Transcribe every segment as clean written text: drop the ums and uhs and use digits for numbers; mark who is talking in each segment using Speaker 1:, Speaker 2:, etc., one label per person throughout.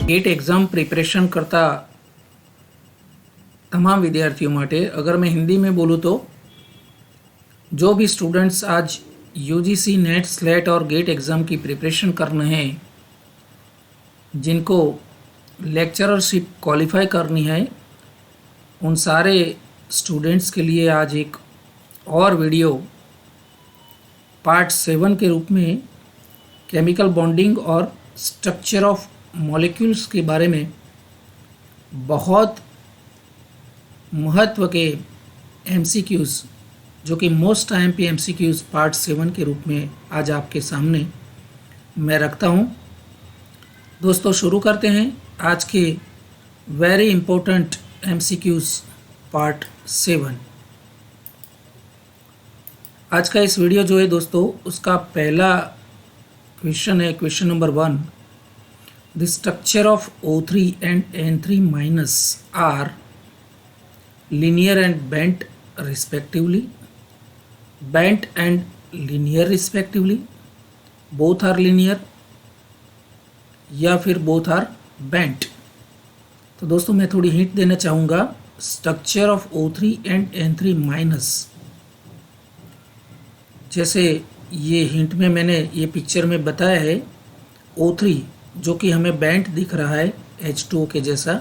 Speaker 1: Gate exam preparation કરતા तमाम विद्यार्थियों માટે अगर मैं हिंदी में बोलूँ तो जो भी स्टूडेंट्स आज यूजीसी नेट स्लेट और गेट एग्ज़ाम की प्रिपरेशन कर रहे हैं, जिनको लेक्चररशिप क्वालिफाई करनी है, उन सारे स्टूडेंट्स के लिए आज एक और वीडियो पार्ट 7 के रूप में केमिकल बॉन्डिंग और स्ट्रक्चर ऑफ मॉलिक्यूल्स के बारे में बहुत महत्व के MCQs जो कि मोस्ट IMP MCQs पार्ट 7 के रूप में आज आपके सामने मैं रखता हूं। दोस्तों शुरू करते हैं आज के वेरी इम्पोर्टेंट MCQs पार्ट 7। आज का इस वीडियो जो है दोस्तों, उसका पहला क्वेश्चन है question number 1। The structure of O3 and N3 minus are linear and bent respectively, bent and linear respectively, both are linear या फिर both are bent। तो दोस्तों मैं थोड़ी हिंट देना चाहूँगा। Structure of O3 and N3 minus, जैसे ये हिंट में मैंने ये पिक्चर में बताया है, O3 जो कि हमें बेंट दिख रहा है H2O के जैसा,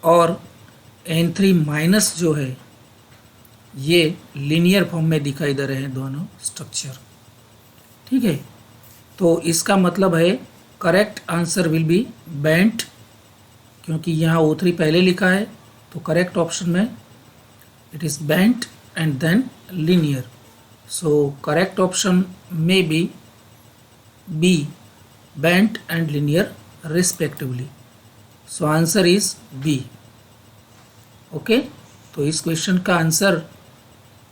Speaker 1: और N3 माइनस जो है ये लीनियर फॉर्म में दिखाई दे रहे हैं दोनों स्ट्रक्चर। ठीक है, तो इसका मतलब है correct answer will be bent, क्योंकि यहाँ O3 पहले लिखा है, तो करेक्ट ऑप्शन में it is bent and then linear. So correct option में be bent and linear respectively. So answer is B. Okay, तो इस क्वेश्चन का answer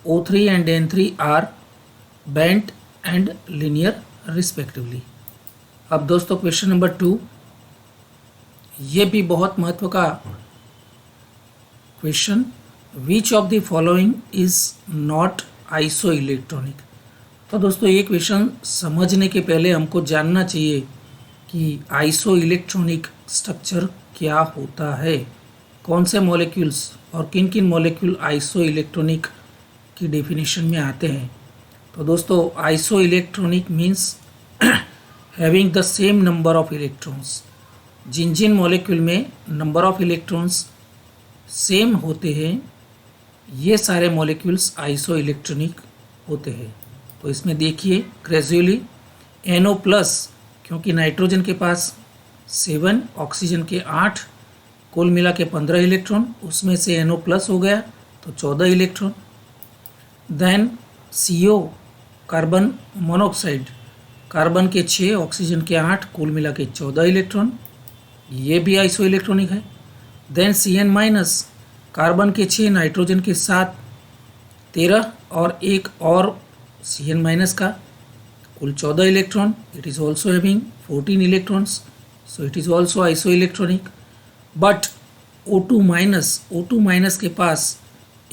Speaker 1: O3 and N3 are bent and linear respectively. अब दोस्तों question number 2, ये भी बहुत महत्व का question. Which of the following is not iso electronic. तो दोस्तों ये क्वेश्चन समझने के पहले हमको जानना चाहिए कि आइसो इलेक्ट्रॉनिक स्ट्रक्चर क्या होता है, कौन से मॉलिक्यूल्स और किन किन मॉलिक्यूल आइसो इलेक्ट्रॉनिक की डेफिनेशन में आते हैं। तो दोस्तों isoelectronic means having the same number of electrons. जिन जिन मॉलिक्यूल में नंबर ऑफ इलेक्ट्रॉन्स सेम होते हैं, ये सारे मॉलिक्यूल्स आइसो इलेक्ट्रॉनिक होते हैं। तो इसमें देखिए ग्रेजुअली NO+, क्योंकि नाइट्रोजन के पास 7, ऑक्सीजन के 8, कुल मिला के 15 इलेक्ट्रॉन, उसमें से NO+ हो गया तो 14 electron. Then CO carbon monoxide, carbon के 6, ऑक्सीजन के 8, कुल मिला के 14 इलेक्ट्रॉन, ये भी आइसो इलेक्ट्रॉनिक है। देन CN-, कार्बन के 6, नाइट्रोजन के 7, 13 और एक और CN- का, कुल 14 electron. It is also having 14 electrons, so it is also iso electronic. But O2- के पास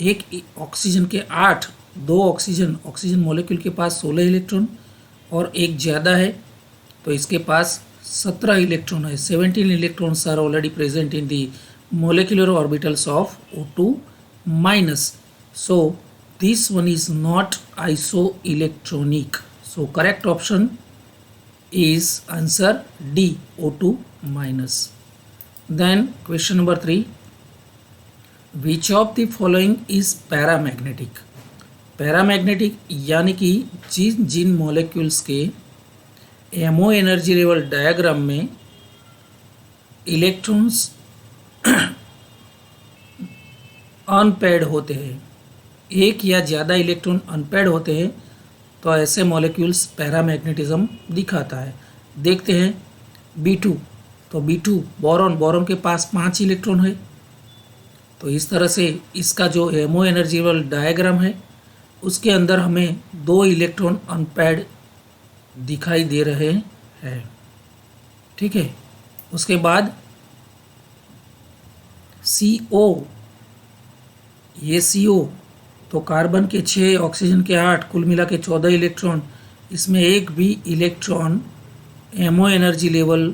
Speaker 1: एक ऑक्सीजन के 8, 2 ऑक्सीजन मॉलिक्यूल के पास 16 इलेक्ट्रॉन और एक ज़्यादा है, तो इसके पास 17 इलेक्ट्रॉन है। 17 electrons are already present in the molecular orbitals of O2-. So this one is not isoelectronic. So correct option is answer D, O2-. Then question number 3, which of the following is paramagnetic? Paramagnetic यानी कि जिन molecules के MO energy level diagram में electrons unpaid होते हैं, एक या ज़्यादा electron unpaired होते हैं, तो ऐसे मॉलिक्यूल्स पैरामैग्नेटिज्म दिखाता है। देखते हैं B2, तो B2 बोरॉन के पास 5 इलेक्ट्रॉन है, तो इस तरह से इसका जो MO एनर्जी लेवल डायग्राम है उसके अंदर हमें 2 इलेक्ट्रॉन अनपेड दिखाई दे रहे हैं। ठीक है, उसके बाद CO, ये CO तो कार्बन के 6, ऑक्सीजन के 8, कुल मिला के 14 इलेक्ट्रॉन, इसमें एक भी electron MO energy level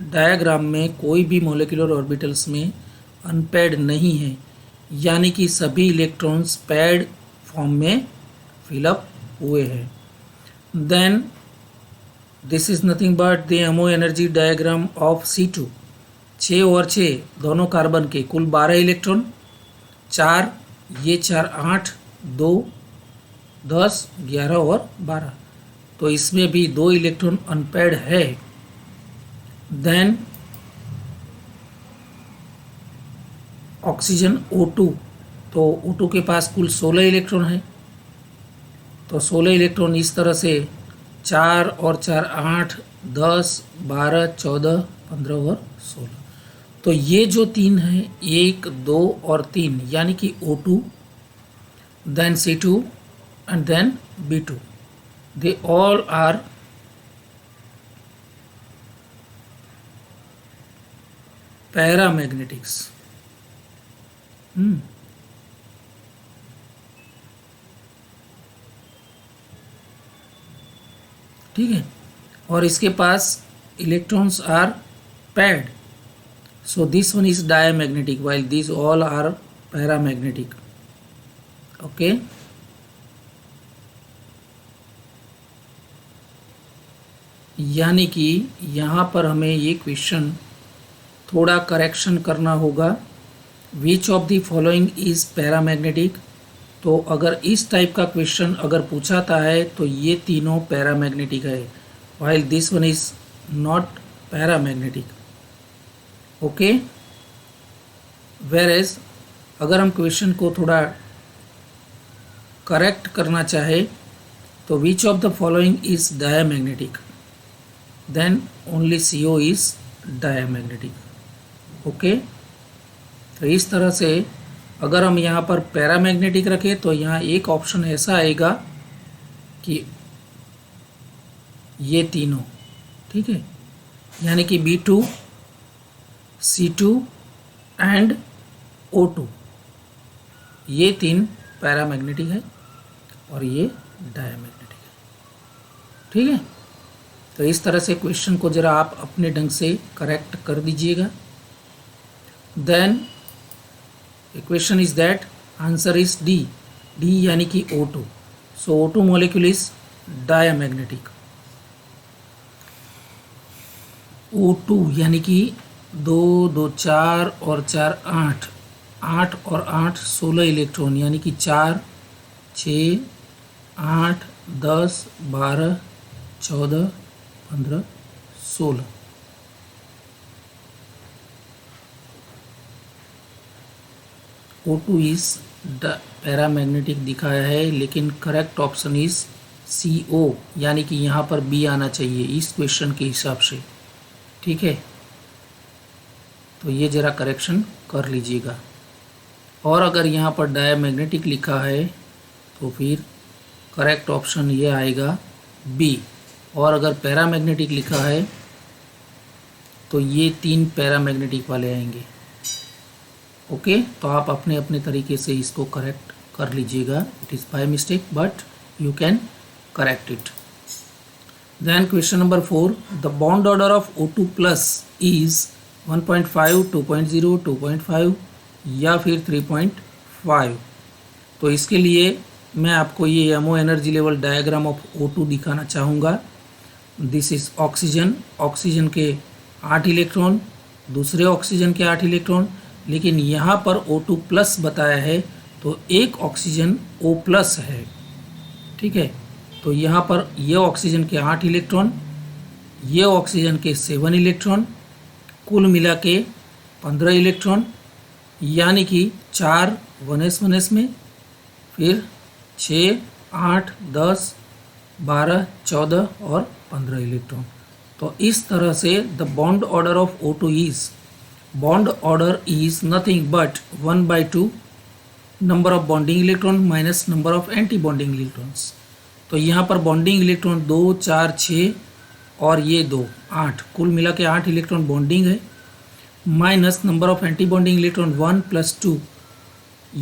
Speaker 1: diagram में कोई भी मॉलिक्यूलर ऑर्बिटल्स में अनपेड नहीं है, यानी कि सभी इलेक्ट्रॉन्स पैड फॉर्म में फिलअप हुए हैं। Then this is nothing but the MO energy diagram of C2। 6 और 6 दोनों कार्बन के कुल 12 इलेक्ट्रॉन, 4 ये 4 8 2 10 11 और 12, तो इसमें भी 2 इलेक्ट्रॉन अनपेड है। देन ऑक्सीजन O2, तो O2 के पास कुल 16 इलेक्ट्रॉन है, तो 16 इलेक्ट्रॉन इस तरह से 4 और 4 8 10 12 14 15 और 16, तो ये जो 3 है 1 2 और 3, यानी कि O2, then C2 and then B2, they all are paramagnetics. ठीक है, और इसके पास electrons are paired, so this one is diamagnetic while this all are paramagnetic. Okay, यानी कि यहाँ पर हमें ये क्वेश्चन थोड़ा करेक्शन करना होगा। विच of the following is paramagnetic, तो अगर इस टाइप का क्वेश्चन अगर पूछाता है तो ये तीनों पैरामैग्नेटिक है, while this one is not paramagnetic. Okay, whereas अगर हम क्वेश्चन को थोड़ा करेक्ट करना चाहे तो which of the following is diamagnetic, then only CO is diamagnetic. Okay, तो इस तरह से अगर हम यहाँ पर पैरामैग्नेटिक रखें तो यहाँ एक ऑप्शन ऐसा आएगा कि ये तीनों, ठीक है, यानी कि B2 C2 एंड O2, ये 3 पैरामैग्नेटिक है और ये डायमैग्नेटिक है। ठीक है, तो इस तरह से क्वेश्चन को ज़रा आप अपने ढंग से करेक्ट कर दीजिएगा। Then equation is that answer is D, D यानी कि O2, so O2 molecule is diamagnetic. O2 यानी कि 2 2 4 और 4 8, 8 और 8 16 इलेक्ट्रॉन, यानी कि 4 6 8 10 12 14 15 16। O2 इज पैरामैग्नेटिक दिखाया है, लेकिन करेक्ट ऑप्शन इज CO, यानी कि यहाँ पर B आना चाहिए इस क्वेश्चन के हिसाब से। ठीक है, तो ये ज़रा करेक्शन कर लीजिएगा। और अगर यहाँ पर डायमैग्नेटिक लिखा है तो फिर करेक्ट ऑप्शन ये आएगा B, और अगर पैरामैग्नेटिक लिखा है तो ये 3 पैरामैग्नेटिक वाले आएंगे। ओके, तो आप अपने अपने तरीके से इसको करेक्ट कर लीजिएगा। It is by mistake but you can correct it. Then question number 4, the bond order of O2 plus is 1.5 2.0 2.5 या फिर 3.5। तो इसके लिए मैं आपको ये MO energy level diagram of O2 दिखाना चाहूँगा। दिस इज ऑक्सीजन, ऑक्सीजन के 8 इलेक्ट्रॉन, दूसरे ऑक्सीजन के 8 इलेक्ट्रॉन, लेकिन यहाँ पर O2 प्लस बताया है तो एक ऑक्सीजन O प्लस है। ठीक है, तो यहाँ पर ये ऑक्सीजन के 8 इलेक्ट्रॉन, ये ऑक्सीजन के 7 इलेक्ट्रॉन, कुल मिला के 15 इलेक्ट्रॉन, यानी कि 4 1s 1s में, फिर 6 8 10 12 14 और 15 इलेक्ट्रॉन। तो इस तरह से the bond order of O2 is, bond order is nothing but 1/2 number of bonding electron minus number of anti bonding electrons. तो यहाँ पर बॉन्डिंग इलेक्ट्रॉन 2 4 6 और ये 2 8, कुल मिला के 8 इलेक्ट्रॉन बॉन्डिंग है, minus number of anti bonding electron 1 + 2,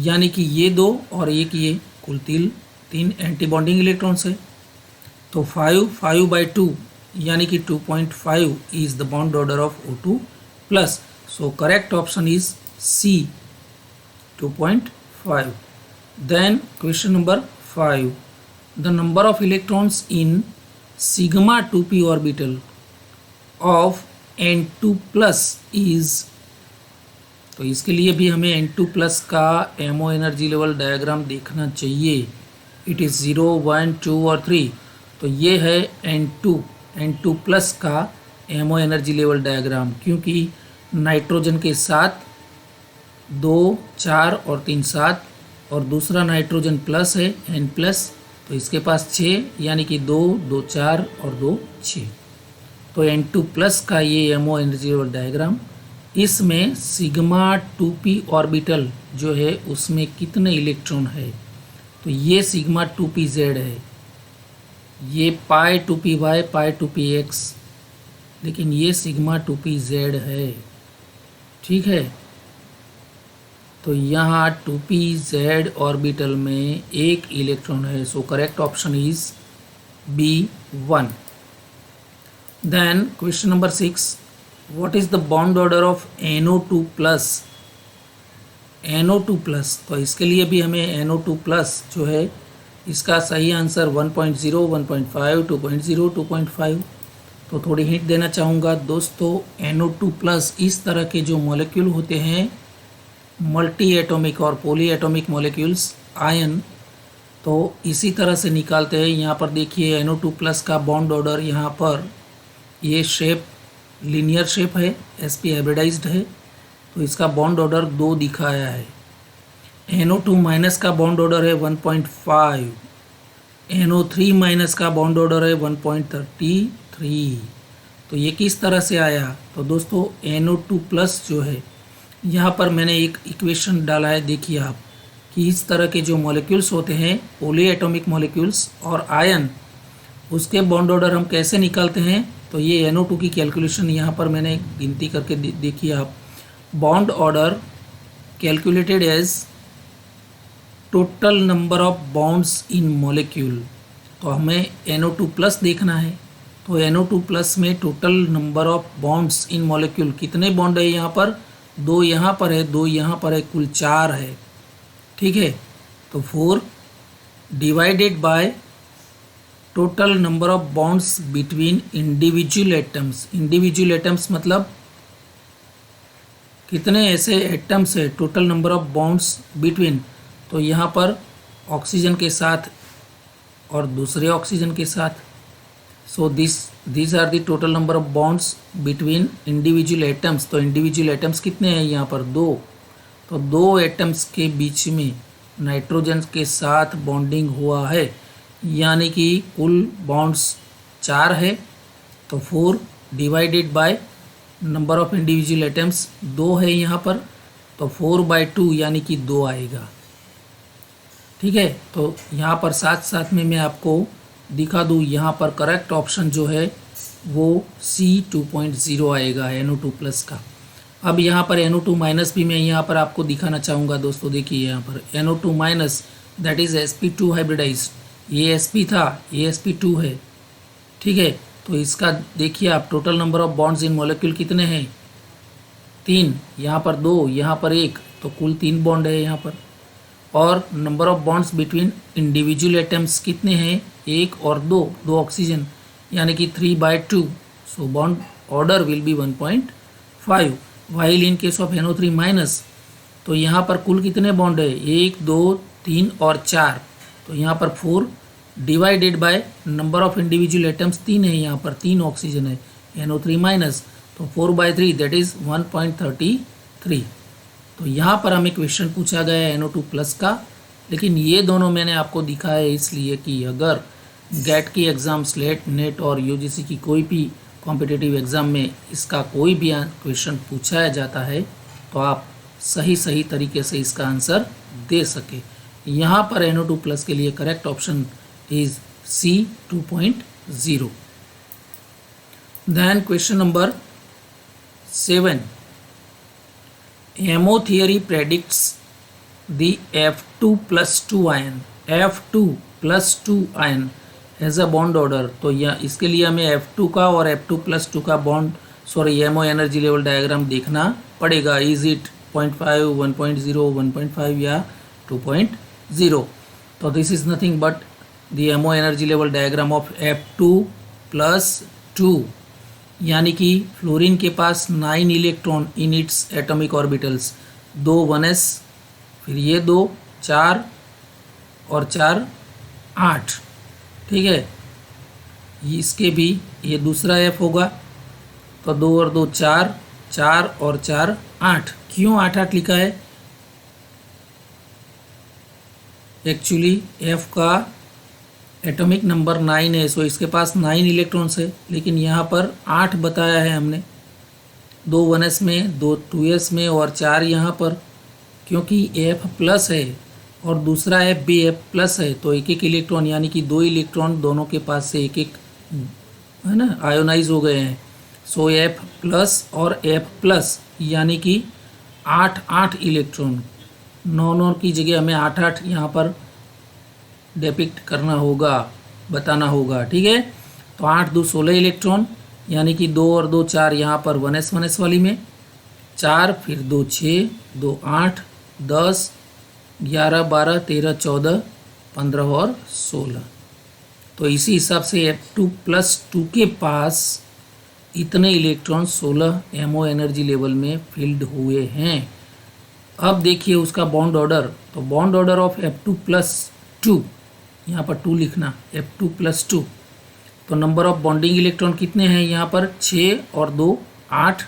Speaker 1: यानी कि ये 2 और एक ये, कुल 3 एंटी बॉन्डिंग इलेक्ट्रॉन्स है। तो 5/2 यानी कि 2.5 is the bond order of O2 plus. So correct option is C, 2.5. Then question number 5. The number of electrons in sigma 2p orbital of N2 plus is. तो इसके लिए भी हमें N2 प्लस का एमओ एनर्जी लेवल डायग्राम देखना चाहिए. It is 0, 1, 2 और 3. तो ये है N2 प्लस का एमओ एनर्जी लेवल डायग्राम, क्योंकि नाइट्रोजन के साथ 2, 4 और 3 7 और दूसरा नाइट्रोजन प्लस है N प्लस, तो इसके पास 6 यानी कि 2, 2, 4 और 2, 6. तो N2 प्लस का ये एमओ एनर्जी लेवल डायग्राम, इसमें सिग्मा 2p ऑर्बिटल जो है उसमें कितने इलेक्ट्रॉन है. तो ये सिग्मा 2pz है, ये पाई 2py पाई 2px, लेकिन ये सिग्मा 2pz है. ठीक है, तो यहाँ 2pz ऑर्बिटल में एक इलेक्ट्रॉन है. So correct option is B1. Then question number 6. What is the bond order of NO2 plus. NO2 plus, तो इसके लिए भी हमें NO2 प्लस जो है इसका सही आंसर 1.0, 1.5, 2.0, 2.5. तो थोड़ी हिंट देना चाहूँगा दोस्तों. NO2 प्लस इस तरह के जो मॉलिक्यूल होते हैं मल्टी एटॉमिक और पॉली एटॉमिक मॉलिक्यूल्स आयन, तो इसी तरह से निकालते हैं. यहाँ पर देखिए NO2 प्लस का बॉन्ड ऑर्डर, यहाँ पर ये शेप लीनियर शेप है, sp हाइब्रिडाइज्ड है, तो इसका बॉन्ड ऑर्डर 2 दिखाया है. NO2 माइनस का बॉन्ड ऑर्डर है 1.5, NO3 माइनस का बॉन्ड ऑर्डर है 1.33. तो ये किस तरह से आया. तो दोस्तों NO2 प्लस जो है, यहाँ पर मैंने एक इक्वेशन डाला है, देखिए आप कि इस तरह के जो मॉलिक्यूल्स होते हैं पॉली एटॉमिक मॉलिक्यूल्स और आयन, उसके बॉन्ड ऑर्डर हम कैसे निकालते हैं. तो ये NO2 की कैलकुलेशन यहाँ पर मैंने गिनती करके देखिए आप. Bond order calculated as total number of bonds in molecule. तो हमें NO2 प्लस देखना है. तो NO2 प्लस में total number of bonds in molecule कितने बॉन्ड है. यहाँ पर 2 यहाँ पर है, 2 यहाँ पर है, कुल 4 है. ठीक है, तो 4 divided by total number of bonds between individual atoms. Individual atoms मतलब कितने ऐसे एटम्स है, total number of bonds between. तो यहाँ पर ऑक्सीजन के साथ और दूसरे ऑक्सीजन के साथ. So this are the total number of bonds between individual atoms. तो इंडिविजुअल एटम्स कितने हैं यहाँ पर 2. तो 2 एटम्स के बीच में नाइट्रोजन के साथ बॉन्डिंग हुआ है, यानी कि कुल बॉन्ड्स 4 है. तो 4 divided by number of individual atoms 2 है यहाँ पर, तो 4/2 यानी कि 2 आएगा. ठीक है, तो यहाँ पर साथ साथ में मैं आपको दिखा दूँ, यहाँ पर करेक्ट ऑप्शन जो है वो C 2.0 आएगा NO2 प्लस का. अब यहाँ पर NO2 माइनस भी मैं यहाँ पर आपको दिखाना चाहूँगा दोस्तों. देखिए यहाँ पर NO2 minus that is sp2 hybridized. ये sp था, ये sp2 है. ठीक है, तो इसका देखिए आप total number of bonds in molecule कितने हैं 3. यहाँ पर 2, यहाँ पर 1, तो कुल 3 बॉन्ड है यहाँ पर. और number of bonds between individual atoms कितने हैं 1 और 2 ऑक्सीजन, यानी कि 3/2. सो bond order will be 1.5. While in case of NO3 minus, तो यहाँ पर कुल कितने बॉन्ड है 1, 2, 3 और 4. तो यहाँ पर 4 divided by number of individual atoms 3 है, यहाँ पर 3 ऑक्सीजन है NO3 माइनस, तो 4/3 दैट इज़ 1.33. तो यहाँ पर हमें क्वेश्चन पूछा गया है NO2 प्लस का, लेकिन ये दोनों मैंने आपको दिखाया है इसलिए कि अगर गेट की एग्ज़ाम, स्लेट, नेट और UGC की कोई भी कॉम्पिटिटिव एग्ज़ाम में इसका कोई भी क्वेश्चन पूछाया जाता है तो आप सही तरीके से इसका आंसर दे सके. यहाँ पर NO2 प्लस के लिए correct option is C 2.0. Then question number 7. MO theory predicts the F2+2 ion has a bond order, तो यह इसके लिए हमें F2 का और F2+2 का bond MO energy level diagram देखना पड़ेगा। इज इट 0.5, 1.0, 1.5 या 2.0? तो this is nothing but the MO energy level diagram of F2+2, यानी कि फ्लोरीन के पास 9 electron in its atomic orbitals, 2 1s, फिर ये 2 4 और 4 8, ठीक है। इसके भी ये दूसरा F होगा, तो 2 और 2 4, 4 और 4 8। क्यों 8 8 लिखा है? एक्चुअली F का एटॉमिक नंबर 9 है, सो इसके पास 9 इलेक्ट्रॉन्स है, लेकिन यहाँ पर 8 बताया है हमने, 2 1s में, 2 2s में और 4 यहाँ पर, क्योंकि F प्लस है और दूसरा F भी F प्लस है, तो एक एक इलेक्ट्रॉन यानी कि 2 इलेक्ट्रॉन दोनों के पास से एक एक, है ना, आयोनाइज हो गए हैं। सो F प्लस और F प्लस यानी कि 8 8 इलेक्ट्रॉन, 9 9 की जगह हमें 8 8 यहाँ पर डिपिक्ट करना होगा, बताना होगा, ठीक है। तो 8 2 16 इलेक्ट्रॉन, यानी कि 2 और 2 4 यहाँ पर 1s वाली में, 4 फिर 2 6, 2 8, 10 11 12 13 14 15 और 16। तो इसी हिसाब से F2+2 के पास इतने इलेक्ट्रॉन 16 एमओ एनर्जी लेवल में फिल्ड हुए हैं। अब देखिए उसका बॉन्ड ऑर्डर, तो बॉन्ड ऑर्डर ऑफ F2+2, यहाँ पर 2 लिखना, F2+2, तो नंबर ऑफ बॉन्डिंग इलेक्ट्रॉन कितने हैं यहाँ पर? 6 और 2 8।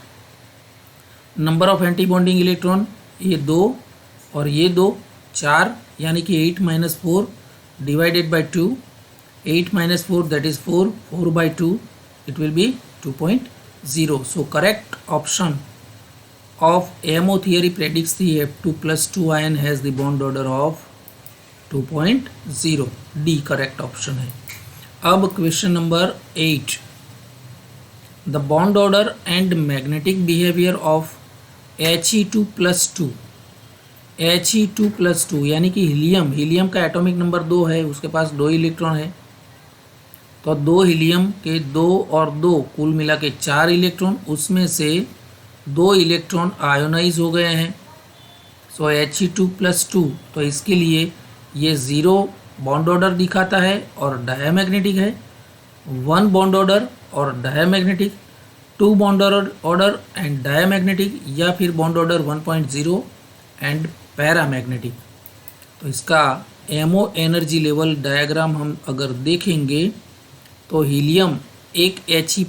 Speaker 1: Number of anti bonding electron ये 2 और ये 2 4, यानी कि 8 - 4 divided by 2, 8 - 4 that is 4, 4/2 it will be 2.0. So correct option of AMO theory predicts the F2+2 ion has the bond order of 2.0. D correct option है। अब question number 8, the bond order and magnetic behaviour of He2+2, He2+2 यानी कि helium का atomic number 2 है, उसके पास 2 electron है, तो 2 helium के 2 और 2 कुल मिला के 4 इलेक्ट्रॉन, उसमें से 2 इलेक्ट्रॉन आयोनाइज हो गए हैं। सो He2+2, तो इसके लिए ये 0 बॉन्ड ऑर्डर दिखाता है और डायामैग्नेटिक है, 1 बॉन्ड ऑर्डर और diamagnetic, 2 bond order and diamagnetic, या फिर बॉन्ड ऑर्डर 1.0 एंड पैरामैग्नेटिक। तो इसका एमओ एनर्जी लेवल डायग्राम हम अगर देखेंगे तो हीलियम एक He+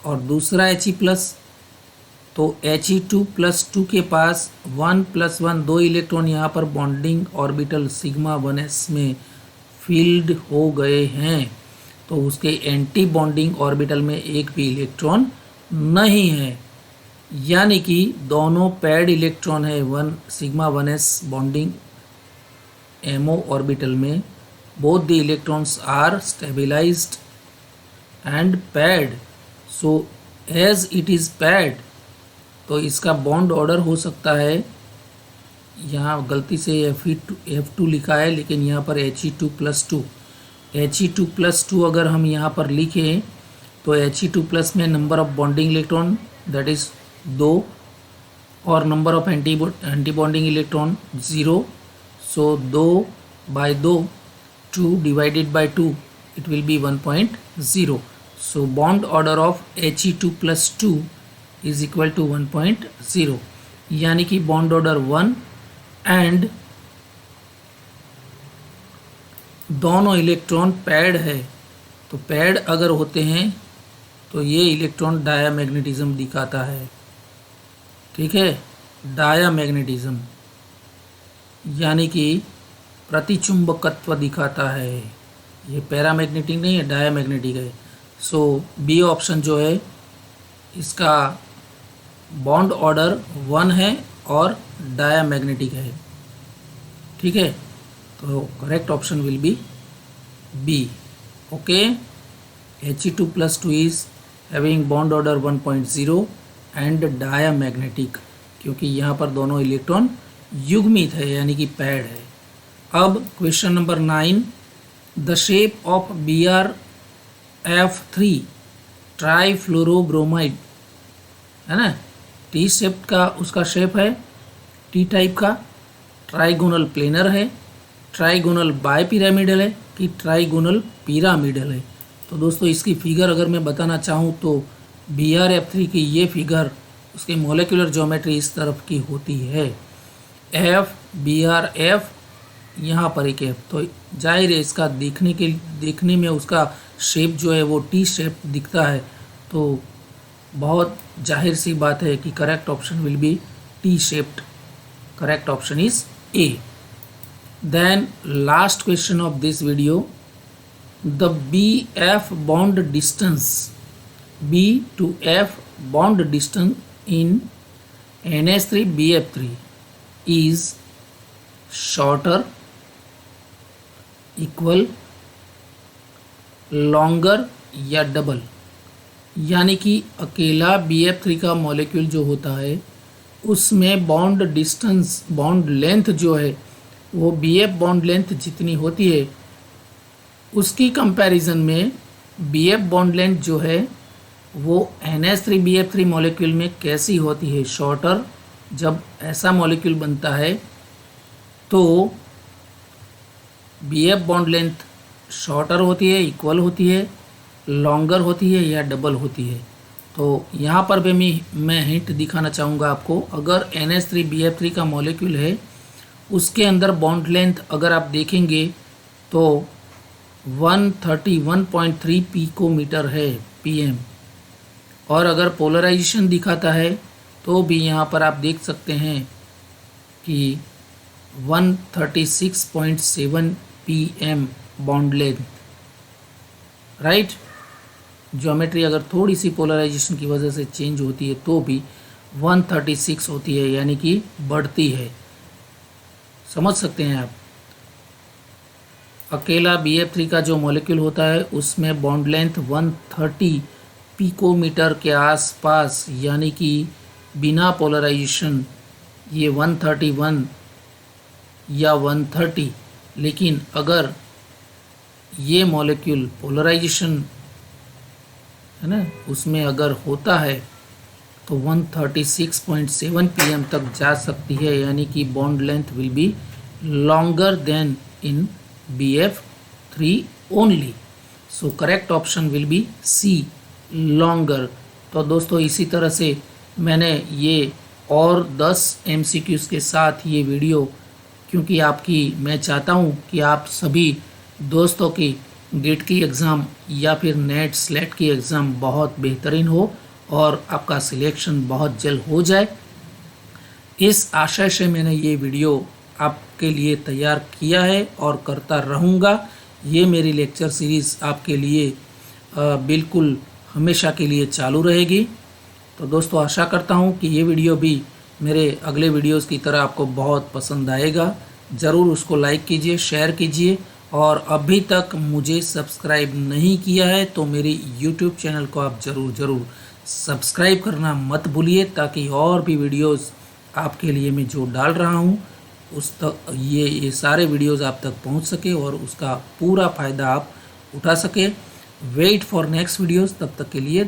Speaker 1: और दूसरा He+, तो He2+2 के पास 1 + 1 2 इलेक्ट्रॉन यहाँ पर बॉन्डिंग ऑर्बिटल सिग्मा 1s में फील्ड हो गए हैं, तो उसके एंटी बॉन्डिंग ऑर्बिटल में एक भी इलेक्ट्रॉन नहीं है, यानी कि दोनों पैड इलेक्ट्रॉन है 1 sigma 1s bonding MO orbital में, both the electrons are stabilised and paired. So as it is paired, तो इसका बॉन्ड ऑर्डर हो सकता है, यहाँ गलती से F2 लिखा है, लेकिन यहाँ पर He2+2, He2+2 अगर हम यहाँ पर लिखें तो He2+ में number of bonding electron that is 2 और number of anti bonding electron 0, so 2/2, 2 divided by 2 it will be 1.0. So bond order of He2+2 is equal to 1.0, यानी कि बॉन्ड ऑर्डर 1 एंड दोनों इलेक्ट्रॉन पैड है, तो pad अगर होते हैं तो ये इलेक्ट्रॉन डायामैग्नेटिज्म दिखाता है, ठीक है, डायामैग्नेटिज्म यानी कि प्रतिचुंबकत्व दिखाता है, ये पैरामैग्नेटिक नहीं है, डायामैग्नेटिक है। सो बी ऑप्शन जो है इसका बॉन्ड ऑर्डर 1 है और डायामैग्नेटिक है, ठीक है, तो correct option will be B. Okay, He2+2 is having bond order 1.0 and diamagnetic, क्योंकि यहाँ पर दोनों इलेक्ट्रॉन युग्मित है यानी कि पैड है। अब question number 9, the shape of BrF3 ट्राईफ्लोरोब्रोमाइड, है ना, टी शेप का उसका शेप है, टी टाइप का, ट्राइगोनल प्लेनर है, ट्राइगोनल बायपिरामिडल है कि ट्राइगोनल पिरामिडल है। तो दोस्तों इसकी फिगर अगर मैं बताना चाहूँ तो BrF3 की ये फिगर, उसकी मोलिकुलर ज्योमेट्री इस तरफ की होती है, FBrF, यहाँ पर एक F, तो जाहिर है इसका देखने में उसका शेप जो है वो टी शेप दिखता है, तो बहुत जाहिर सी बात है कि correct option will B T shaped. Correct option is A. Then last question of this video, the BF bond distance, B to F bond distance in NH3BF3 is shorter, equal, longer या double. यानी कि अकेला BF3 का molecule जो होता है उसमें bond distance, bond length जो है वो BF बॉन्ड लेंथ जितनी होती है उसकी कंपैरिजन में BF बॉन्ड लेंथ जो है वो NH3BF3 मॉलिक्यूल में कैसी होती है, शॉर्टर। जब ऐसा मॉलिक्यूल बनता है तो BF बॉन्ड लेंथ शॉर्टर होती है, इक्वल होती है, लॉन्गर होती है या डबल होती है। तो यहाँ पर भी मैं हिंट दिखाना चाहूँगा आपको। अगर NH3BF3 का मॉलिक्यूल है उसके अंदर बॉन्ड लेंथ अगर आप देखेंगे तो 131.3 पिकोमीटर है, PM, और अगर पोलराइजेशन दिखाता है तो भी यहाँ पर आप देख सकते हैं कि 136.7 PM bond length, right. Geometry अगर थोड़ी सी पोलराइजेशन की वजह से चेंज होती है तो भी 136 होती है, यानी कि बढ़ती है। समझ सकते हैं आप। अकेला BF3 का जो मॉलिक्यूल होता है उसमें बॉन्ड लेंथ 130 पिकोमीटर के आसपास, यानी कि बिना पोलराइजेशन ये 131 या 130, लेकिन अगर ये मॉलिक्यूल पोलराइजेशन है ना उसमें अगर होता है तो 136.7 PM तक जा सकती है, यानी कि bond length will be longer then in BF3 only. So correct option will B C, longer. तो दोस्तों इसी तरह से मैंने ये और 10 MCQs के साथ ये वीडियो, क्योंकि मैं चाहता हूँ कि आप सभी दोस्तों की गेट की एग्ज़ाम या फिर नेट स्लेट की एग्ज़ाम बहुत बेहतरीन हो और आपका सिलेक्शन बहुत जल्द हो जाए। इस आशय से मैंने ये वीडियो आपके लिए तैयार किया है और करता रहूँगा। ये मेरी लेक्चर सीरीज़ आपके लिए बिल्कुल हमेशा के लिए चालू रहेगी। तो दोस्तों आशा करता हूँ कि ये वीडियो भी मेरे अगले वीडियोस की तरह आपको बहुत पसंद आएगा। ज़रूर उसको लाइक कीजिए, शेयर कीजिए, और अभी तक मुझे सब्सक्राइब नहीं किया है तो मेरे YouTube चैनल को आप ज़रूर सब्सक्राइब करना मत भूलिए, ताकि और भी वीडियोस आपके लिए मैं जो डाल रहा हूँ उस तक ये सारे वीडियोस आप तक पहुँच सके और उसका पूरा फ़ायदा आप उठा सके। वेट फॉर नेक्स्ट वीडियोस, तब तक के लिए